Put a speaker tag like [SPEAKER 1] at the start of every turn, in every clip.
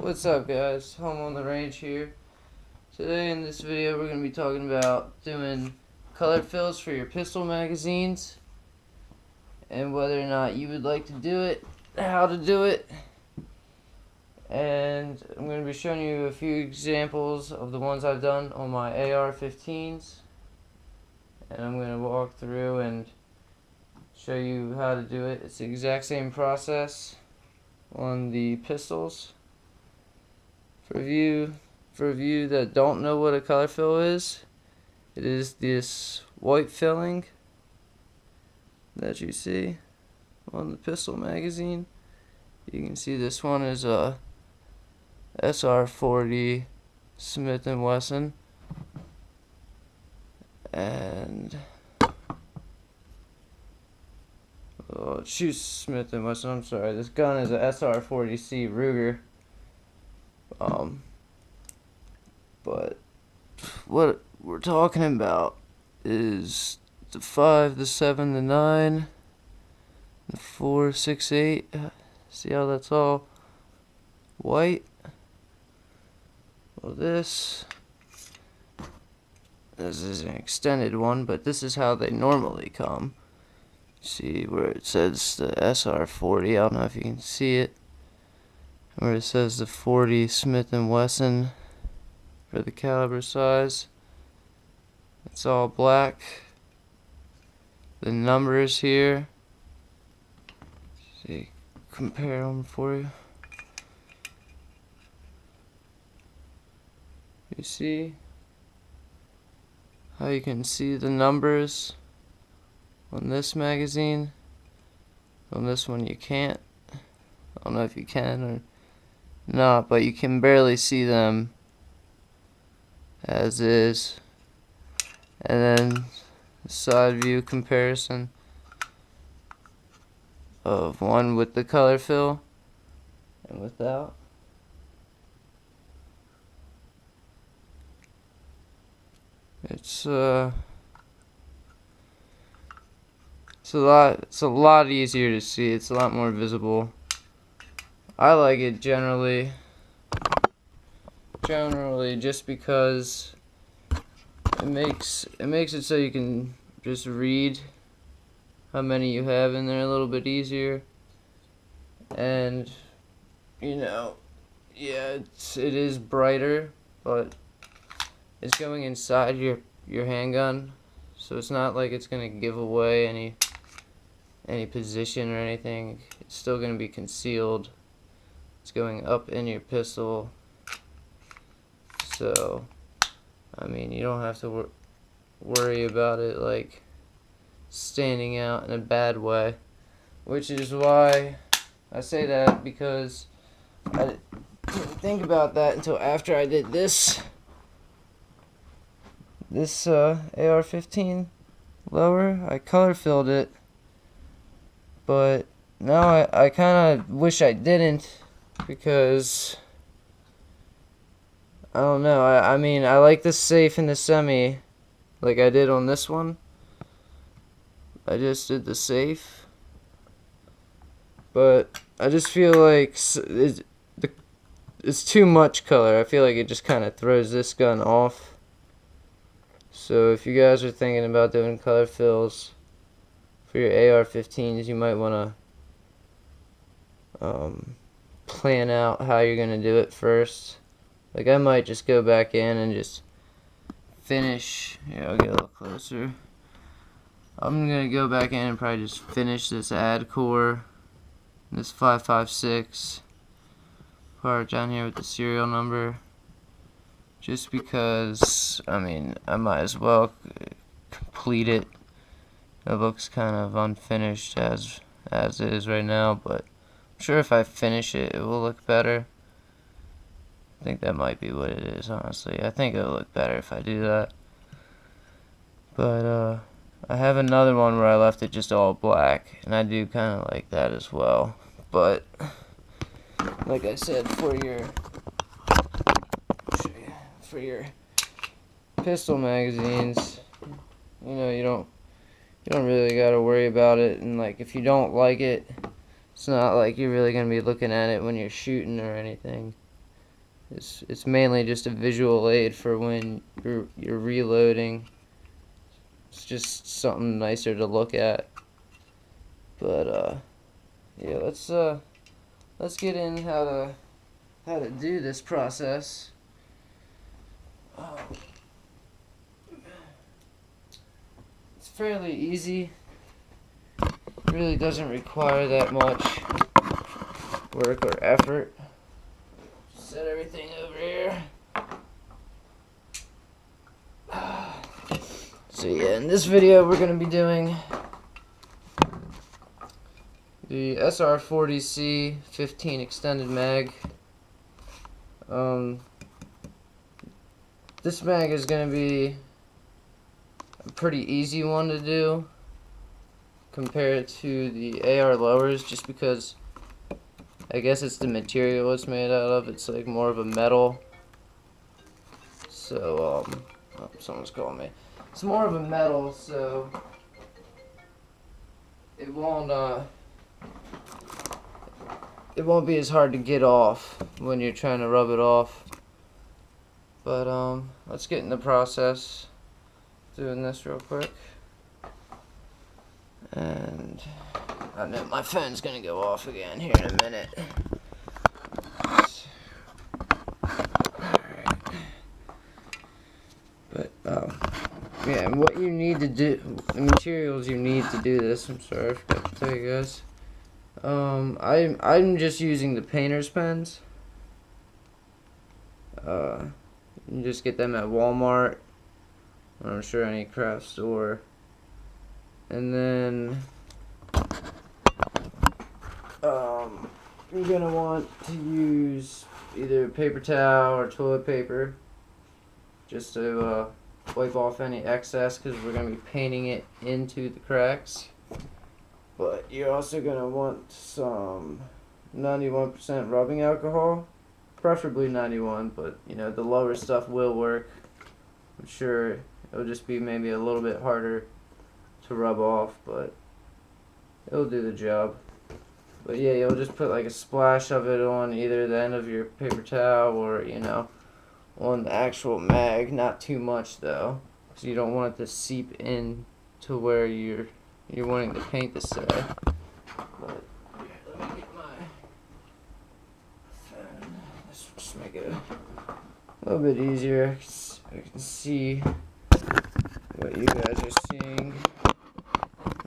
[SPEAKER 1] What's up, guys? Home on the range here. Today in this video we're going to be talking about doing color fills for your pistol magazines and whether or not you would like to do it, how to do it, and I'm going to be showing you a few examples of the ones I've done on my AR15's, and I'm going to walk through and show you how to do it. It's the exact same process on the pistols. For you that don't know what a color fill is, it is this white filling that you see on the pistol magazine. You can see this one is a SR40 Smith & Wesson, and it shoots Smith & Wesson. I'm sorry, this gun is a SR40C Ruger. But what we're talking about is the 5, the 7, the 9, the 4, 6, 8. See how that's all white? Well, this is an extended one, but this is how they normally come. See where it says the SR40, I don't know if you can see it, where it says the 40 Smith & Wesson for the caliber size. It's all black. The numbers here, see, compare them for you. You see how you can see the numbers on this magazine? On this one you can't. I don't know if you can or not, but you can barely see them as is. And then the side view comparison of one with the color fill and without. It's a lot easier to see. It's a lot more visible. I like it generally just because it makes it so you can just read how many you have in there a little bit easier. And you know, yeah, it is brighter, but it's going inside your handgun, so it's not like it's gonna give away any position or anything. It's still gonna be concealed. It's going up in your pistol, so I mean, you don't have to worry about it like standing out in a bad way, which is why I say that, because I didn't think about that until after I did this AR-15 lower. I color filled it, but now I kind of wish I didn't, because I don't know. I mean, I like the safe and the semi like I did on this one. I just did the safe, but I just feel like it's too much color. I feel like it just kind of throws this gun off. So if you guys are thinking about doing color fills for your AR-15s, you might want to plan out how you're going to do it first. Like, I might just go back in and just finish. Yeah, I'll get a little closer. I'm going to go back in and probably just finish this ad core, this 556 part down here with the serial number. Just because, I mean, I might as well complete it. It looks kind of unfinished as is right now, but I'm sure if I finish it, it will look better. I think that might be what it is, honestly. I think it'll look better if I do that. But I have another one where I left it just all black, and I do kind of like that as well. But like I said, for your pistol magazines, you know, you don't really gotta worry about it. And like, if you don't like it, it's not like you're really gonna be looking at it when you're shooting or anything. It's mainly just a visual aid for when you're reloading. It's just something nicer to look at. But yeah, let's get in how to do this process. It's fairly easy. It really doesn't require that much work or effort. Set everything over here. So yeah, in this video we're going to be doing the AR15's 15 extended mag. This mag is going to be a pretty easy one to do compared to the AR lowers, just because I guess it's the material it's made out of. It's like more of a metal. So oh, someone's calling me. It's more of a metal, so it won't be as hard to get off when you're trying to rub it off. But let's get in the process doing this real quick. And I know my phone's gonna go off again here in a minute. Alright. But yeah, and what you need to do, the materials you need to do this, I'm sorry, I forgot to tell you guys. I'm just using the painter's pens. You can just get them at Walmart, or I'm sure any craft store. And then you're gonna want to use either paper towel or toilet paper just to wipe off any excess, because we're gonna be painting it into the cracks. But you're also gonna want some 91% rubbing alcohol, preferably 91, but you know, the lower stuff will work. I'm sure it'll just be maybe a little bit harder to rub off, but it'll do the job. But yeah, you'll just put like a splash of it on either the end of your paper towel or, you know, on the actual mag. Not too much though, because you don't want it to seep in to where you're wanting the paint to stay. But let me get my phone. This will just make it a little bit easier. I can see what you guys are seeing.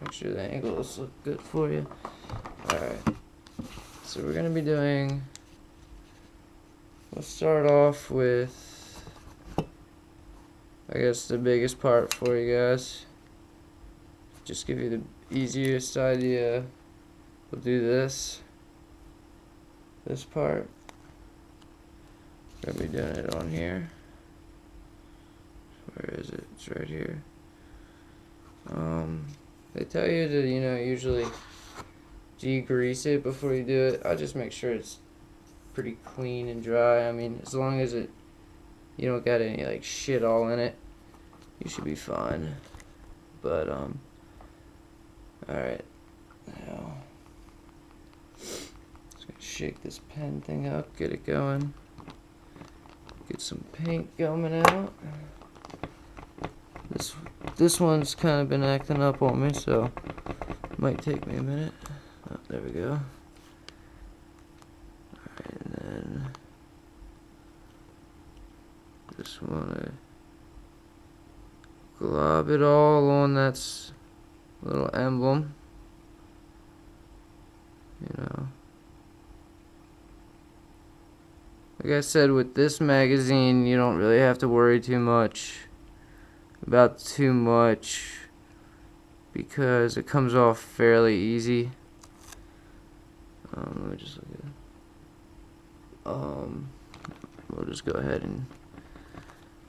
[SPEAKER 1] Make sure the angles look good for you. Alright, so we're going to be doing, let's start off with, I guess, the biggest part for you guys. Just give you the easiest idea. We'll do this part. We're going to be doing it on here. Where is it? It's right here. They tell you to, you know, usually degrease it before you do it. I just make sure it's pretty clean and dry. I mean, as long as you don't got any like shit all in it, you should be fine. But alright, now just gonna shake this pen thing up, get it going, get some paint coming out. This one's kind of been acting up on me, so it might take me a minute. Oh, there we go. Alright, and then just want to glob it all on that little emblem. You know. Like I said, with this magazine, you don't really have to worry too much about too much, because it comes off fairly easy. Let me just look at it. We'll just go ahead and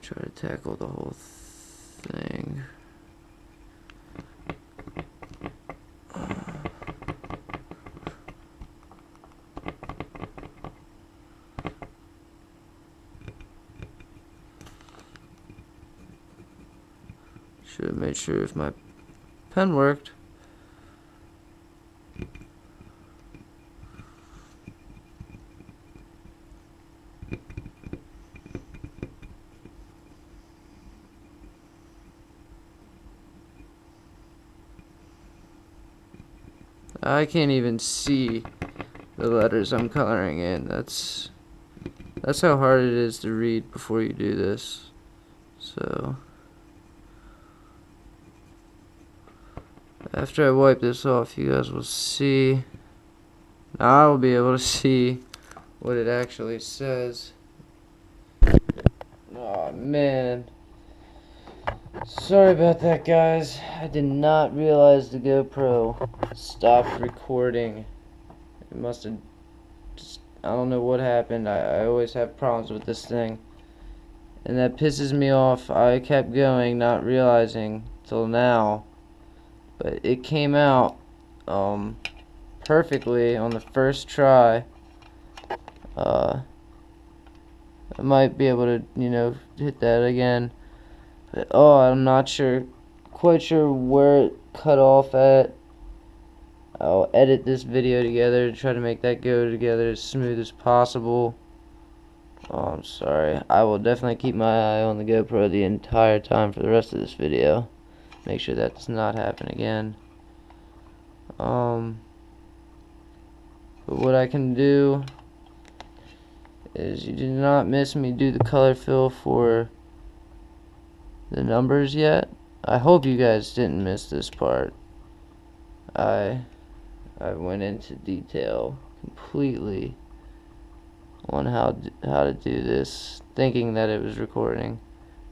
[SPEAKER 1] try to tackle the whole thing. Should have made sure if my pen worked. I can't even see the letters I'm coloring in. That's how hard it is to read before you do this. So after I wipe this off, you guys will see. Now I will be able to see what it actually says. Oh man, sorry about that, guys. I did not realize the GoPro stopped recording. It must have just, I don't know what happened. I always have problems with this thing, and that pisses me off. I kept going, not realizing till now, but it came out perfectly on the first try. I might be able to, hit that again. But, I'm not quite sure where it cut off at. I'll edit this video together to try to make that go together as smooth as possible. Oh, I'm sorry. I will definitely keep my eye on the GoPro the entire time for the rest of this video. Make sure that does not happen again. But what I can do is, you did not miss me do the color fill for the numbers yet. I hope you guys didn't miss this part. I went into detail completely on how to do this, thinking that it was recording,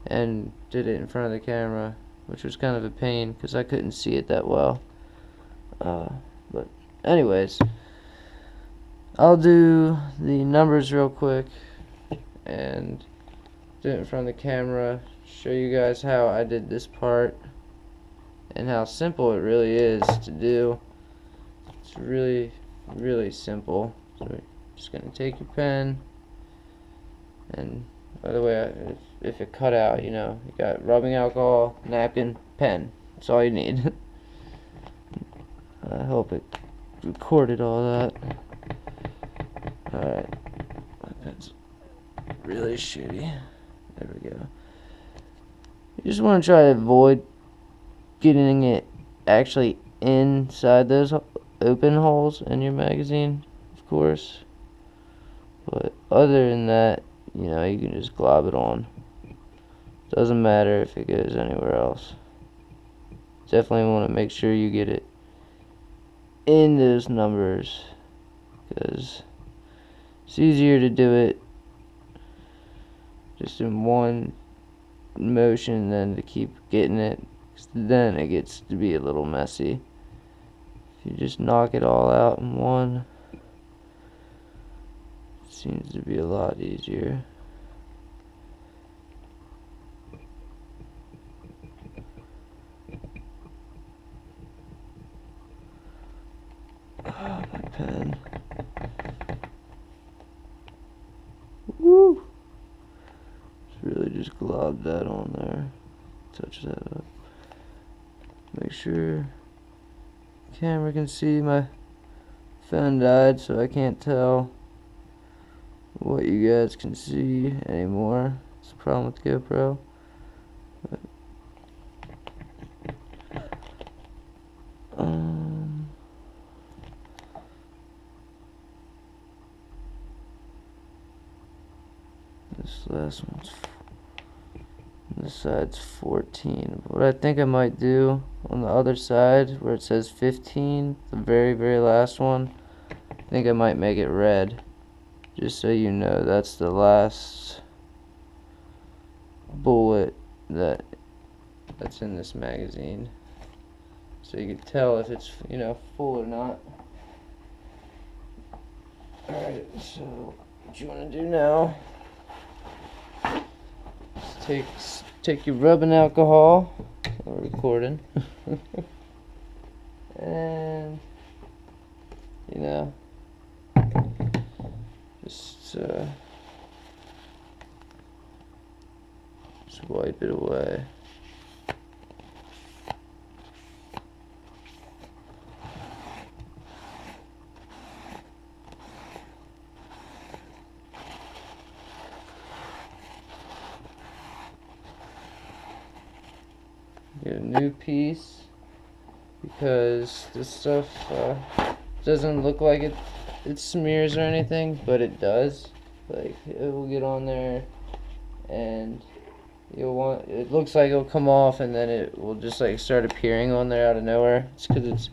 [SPEAKER 1] and did it in front of the camera, which was kind of a pain because I couldn't see it that well. But anyways, I'll do the numbers real quick and do it in front of the camera, show you guys how I did this part and how simple it really is to do. It's really, really simple. So you're just gonna take your pen, and by the way, if it cut out, you got rubbing alcohol, napkin, pen. That's all you need. I hope it recorded all that. Alright, my pen's really shitty. There we go. You just want to try to avoid getting it actually inside those open holes in your magazine, of course. But other than that, you can just glob it on. Doesn't matter if it goes anywhere else. Definitely want to make sure you get it in those numbers, because it's easier to do it just in one motion than to keep getting it, 'cause then it gets to be a little messy. If you just knock it all out in one, it seems to be a lot easier. Oh, my pen. Woo! Really just glob that on there. Touch that up. Make sure the camera can see. My phone died, so I can't tell what you guys can see anymore. It's a problem with GoPro. But, this side's 14. What I think I might do on the other side, where it says 15, the very, very last one, I think I might make it red, just so you know that's the last bullet that's in this magazine, so you can tell if it's full or not. Alright, so what you want to do now is take your rubbing alcohol, we're recording, and just wipe it away. Get a new piece, because this stuff doesn't look like it smears or anything, but it does. Like, it will get on there and it looks like it'll come off, and then it will just like start appearing on there out of nowhere. It's because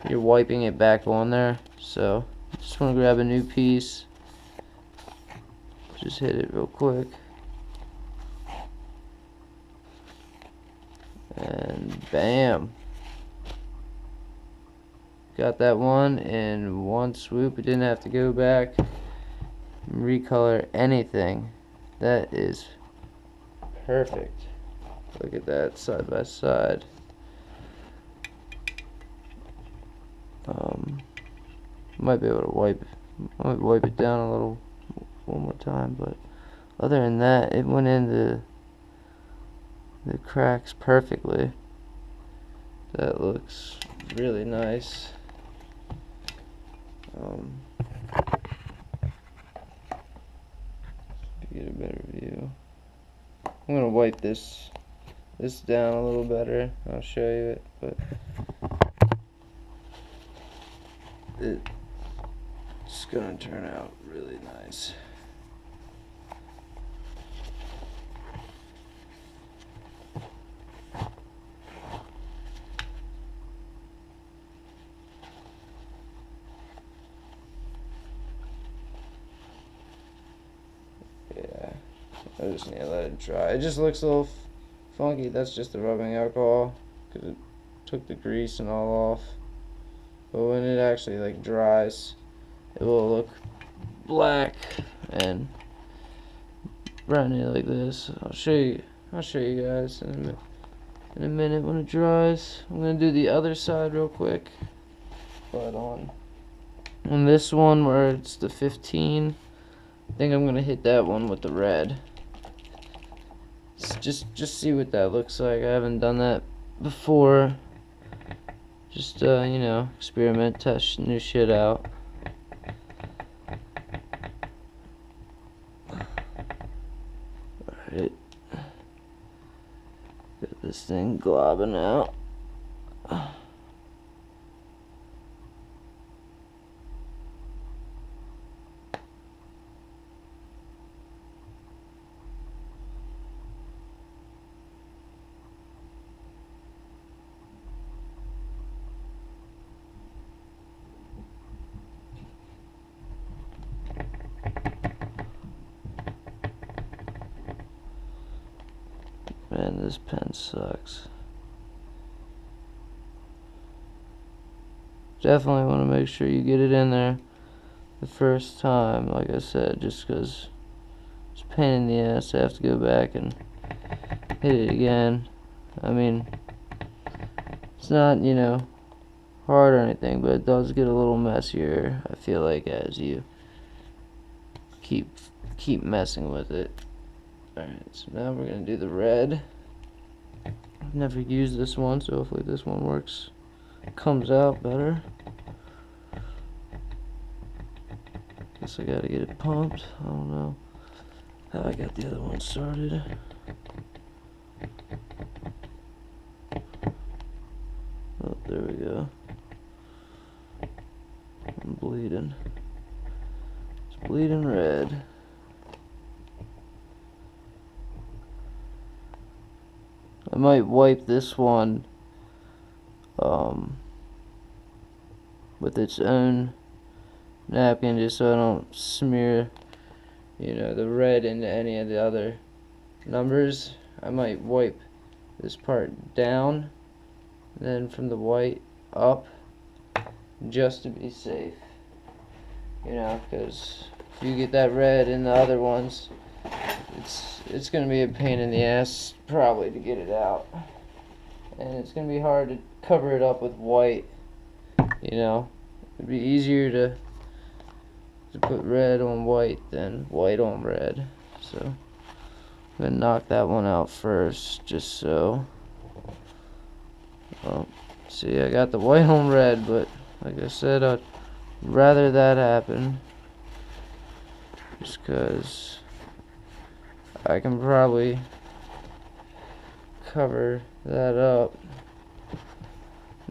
[SPEAKER 1] you're wiping it back on there. So just want to grab a new piece, just hit it real quick, and bam, got that one in one swoop. We didn't have to go back and recolor anything. That is perfect. Look at that side by side. Might be able to wipe it down a little one more time, but other than that, it went into the cracks perfectly. That looks really nice. Get a better view. I'm gonna wipe this down a little better. I'll show you it, but it's gonna turn out really nice. Yeah, I just need to let it dry. It just looks a little funky. That's just the rubbing alcohol, because it took the grease and all off. But when it actually like dries, it will look black and browny like this. I'll show you guys in a minute when it dries. I'm gonna do the other side real quick. But on this one where it's the 15, I think I'm gonna hit that one with the red. Just see what that looks like. I haven't done that before. Just you know, experiment, test new shit out. Alright. Got this thing globbing out. Man, this pen sucks. Definitely want to make sure you get it in there the first time, like I said, just because it's a pain in the ass to have to go back and hit it again. I mean, it's not, you know, hard or anything, but it does get a little messier, I feel like, as you keep messing with it. Alright, so now we're going to do the red. I've never used this one, so hopefully this one works. Comes out better. Guess I gotta get it pumped. I don't know how I got the other one started. Oh, there we go. I'm bleeding. It's bleeding red. I might wipe this one with its own napkin, just so I don't smear, you know, the red into any of the other numbers. I might wipe this part down, then from the white up, just to be safe, you know, because if you get that red in the other ones, it's gonna be a pain in the ass probably to get it out, and it's gonna be hard to cover it up with white. You know, it'd be easier to put red on white than white on red. So I'm gonna knock that one out first, just so. Well, see, I got the white on red, but like I said, I'd rather that happen, just because I can probably cover that up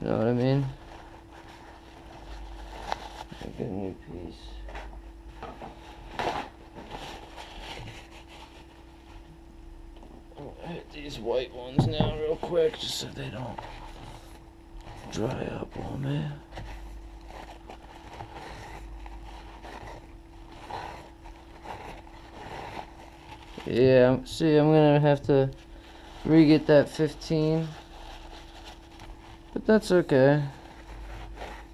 [SPEAKER 1] You know what I mean? Make a new piece. I'll hit these white ones now real quick just so they don't dry up on me. Yeah, see, I'm gonna have to re-get that 15, but that's okay.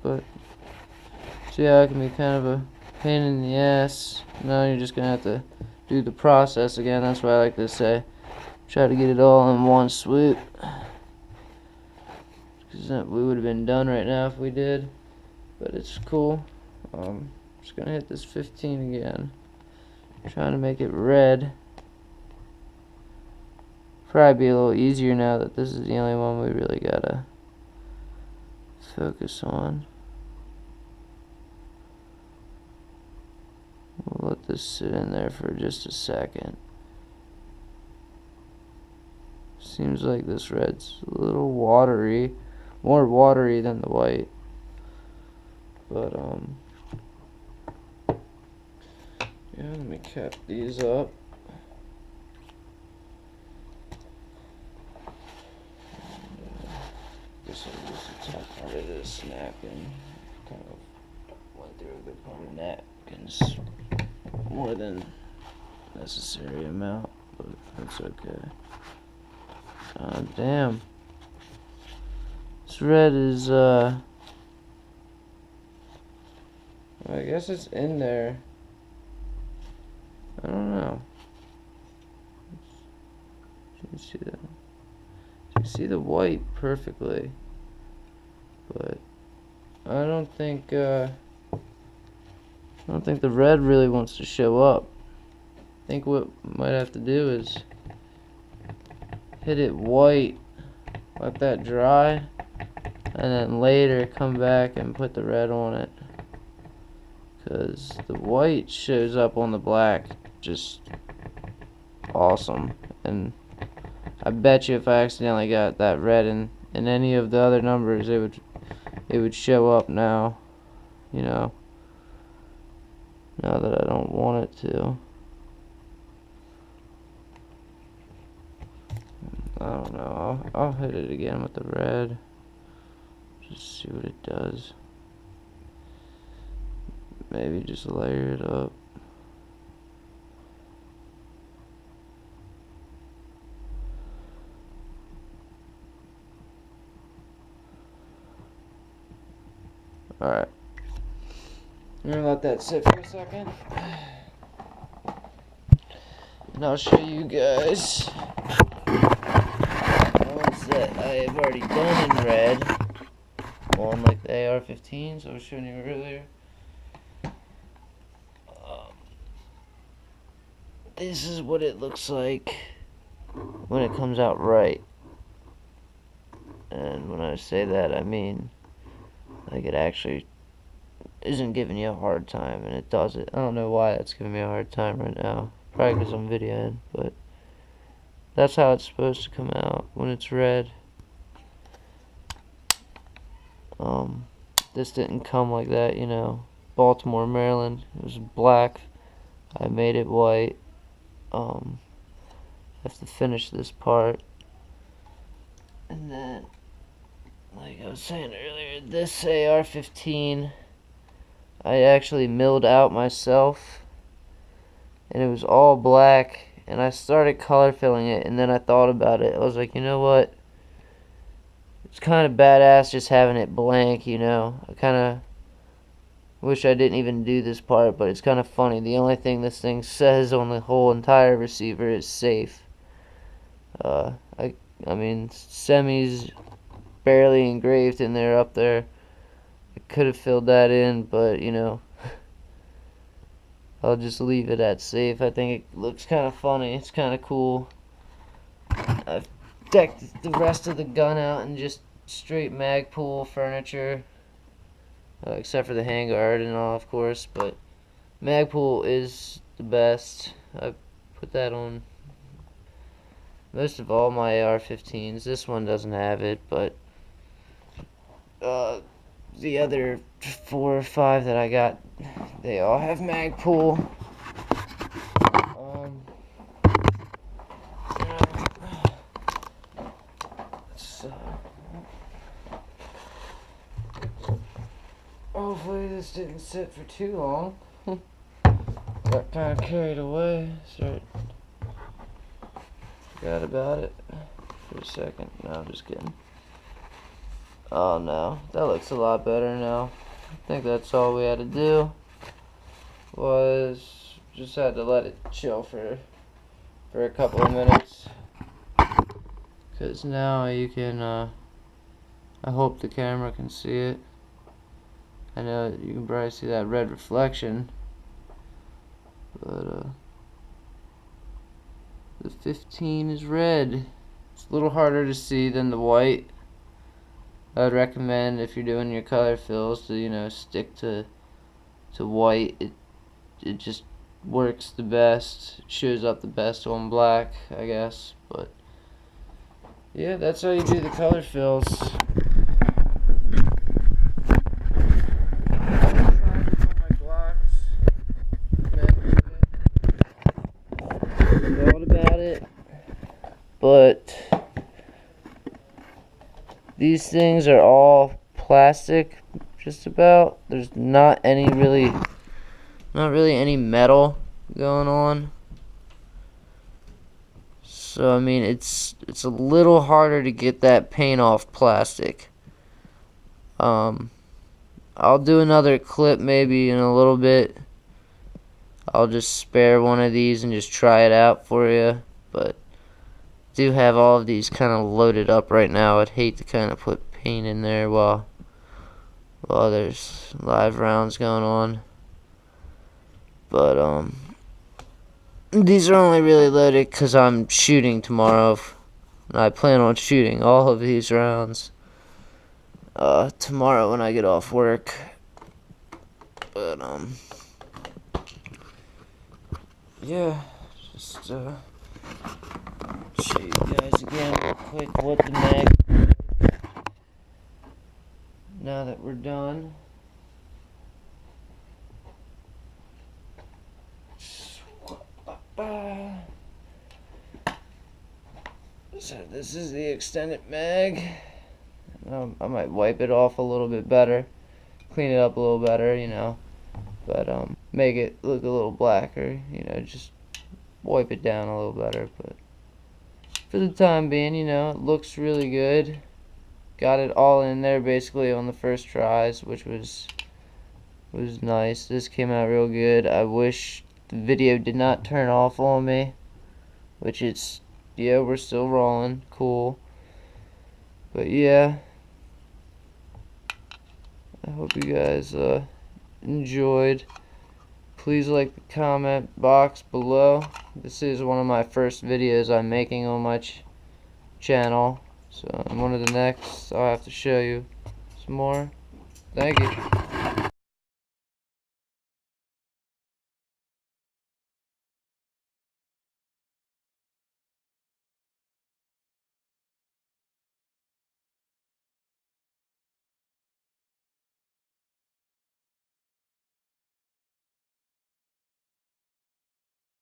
[SPEAKER 1] But see how it can be kind of a pain in the ass. Now you're just gonna have to do the process again. That's why I like to say, try to get it all in one swoop, because we would have been done right now if we did. But it's cool. Just gonna hit this 15 again, trying to make it red. Probably be a little easier now that this is the only one we really gotta focus on. We'll let this sit in there for just a second. Seems like this red's a little watery, more watery than the white. But yeah, let me cap these up. This one was the top part of this napkin. Kind of went through a good part of napkins. More than necessary amount, but that's okay. Damn. This red is, I guess it's in there. I don't know. You can see that. You can see the white perfectly. But I don't think the red really wants to show up. I think what we might have to do is hit it white, let that dry, and then later come back and put the red on it. Because the white shows up on the black just awesome. And I bet you if I accidentally got that red in any of the other numbers, it would show up now, you know, now that I don't want it to. I don't know, I'll hit it again with the red, just see what it does. Maybe just layer it up. Alright. I'm gonna let that sit for a second. And I'll show you guys the ones that I have already done in red. On like the AR15's I was showing you earlier. This is what it looks like when it comes out right. And when I say that, I mean like it actually isn't giving you a hard time, and it does it. I don't know why that's giving me a hard time right now. Probably because I'm videoing, but that's how it's supposed to come out when it's red. This didn't come like that, you know. Baltimore, Maryland. It was black. I made it white. I have to finish this part, and then, like I was saying earlier, this AR-15 I actually milled out myself, and it was all black, and I started color filling it, and then I thought about it. I was like, you know what, it's kind of badass just having it blank, you know. I kind of wish I didn't even do this part, but it's kind of funny. The only thing this thing says on the whole entire receiver is safe. I mean, semi's barely engraved in there up there. I could have filled that in, but you know, I'll just leave it at safe. I think it looks kind of funny. It's kind of cool. I've decked the rest of the gun out in just straight Magpul furniture, except for the handguard and all, of course, but Magpul is the best. I put that on most of all my AR-15's. This one doesn't have it, but the other 4 or 5 that I got, they all have Magpul. So hopefully this didn't sit for too long. Got kind of carried away. Forgot about it for a second. No, I'm just kidding. Oh no, that looks a lot better now. I think that's all we had to do. Was just had to let it chill for a couple of minutes. Cause now you can. I hope the camera can see it. I know you can probably see that red reflection, but the 15 is red. It's a little harder to see than the white. I would recommend, if you're doing your color fills, to stick to white. It just works the best. It shows up the best on black, I guess. But yeah, that's how you do the color fills. About it, but these things are all plastic, just about. There's not really any metal going on. So I mean, it's a little harder to get that paint off plastic. I'll do another clip maybe in a little bit. I'll just spare one of these and just try it out for you, but I do have all of these kind of loaded up right now. I'd hate to kind of put paint in there while there's live rounds going on. But these are only really loaded because I'm shooting tomorrow. I plan on shooting all of these rounds tomorrow when I get off work. But yeah, just show you guys again real quick what the mag. Now that we're done. So this is the extended mag. I might wipe it off a little bit better, clean it up a little better, but make it look a little blacker, just wipe it down a little better. But for the time being, it looks really good. Got it all in there basically on the first tries, which was nice. This came out real good. I wish the video did not turn off on me, which yeah, we're still rolling. Cool. But yeah, I hope you guys enjoyed. Please like the comment box below. This is one of my first videos I'm making on my channel, so in one of the next I'll have to show you some more. Thank you.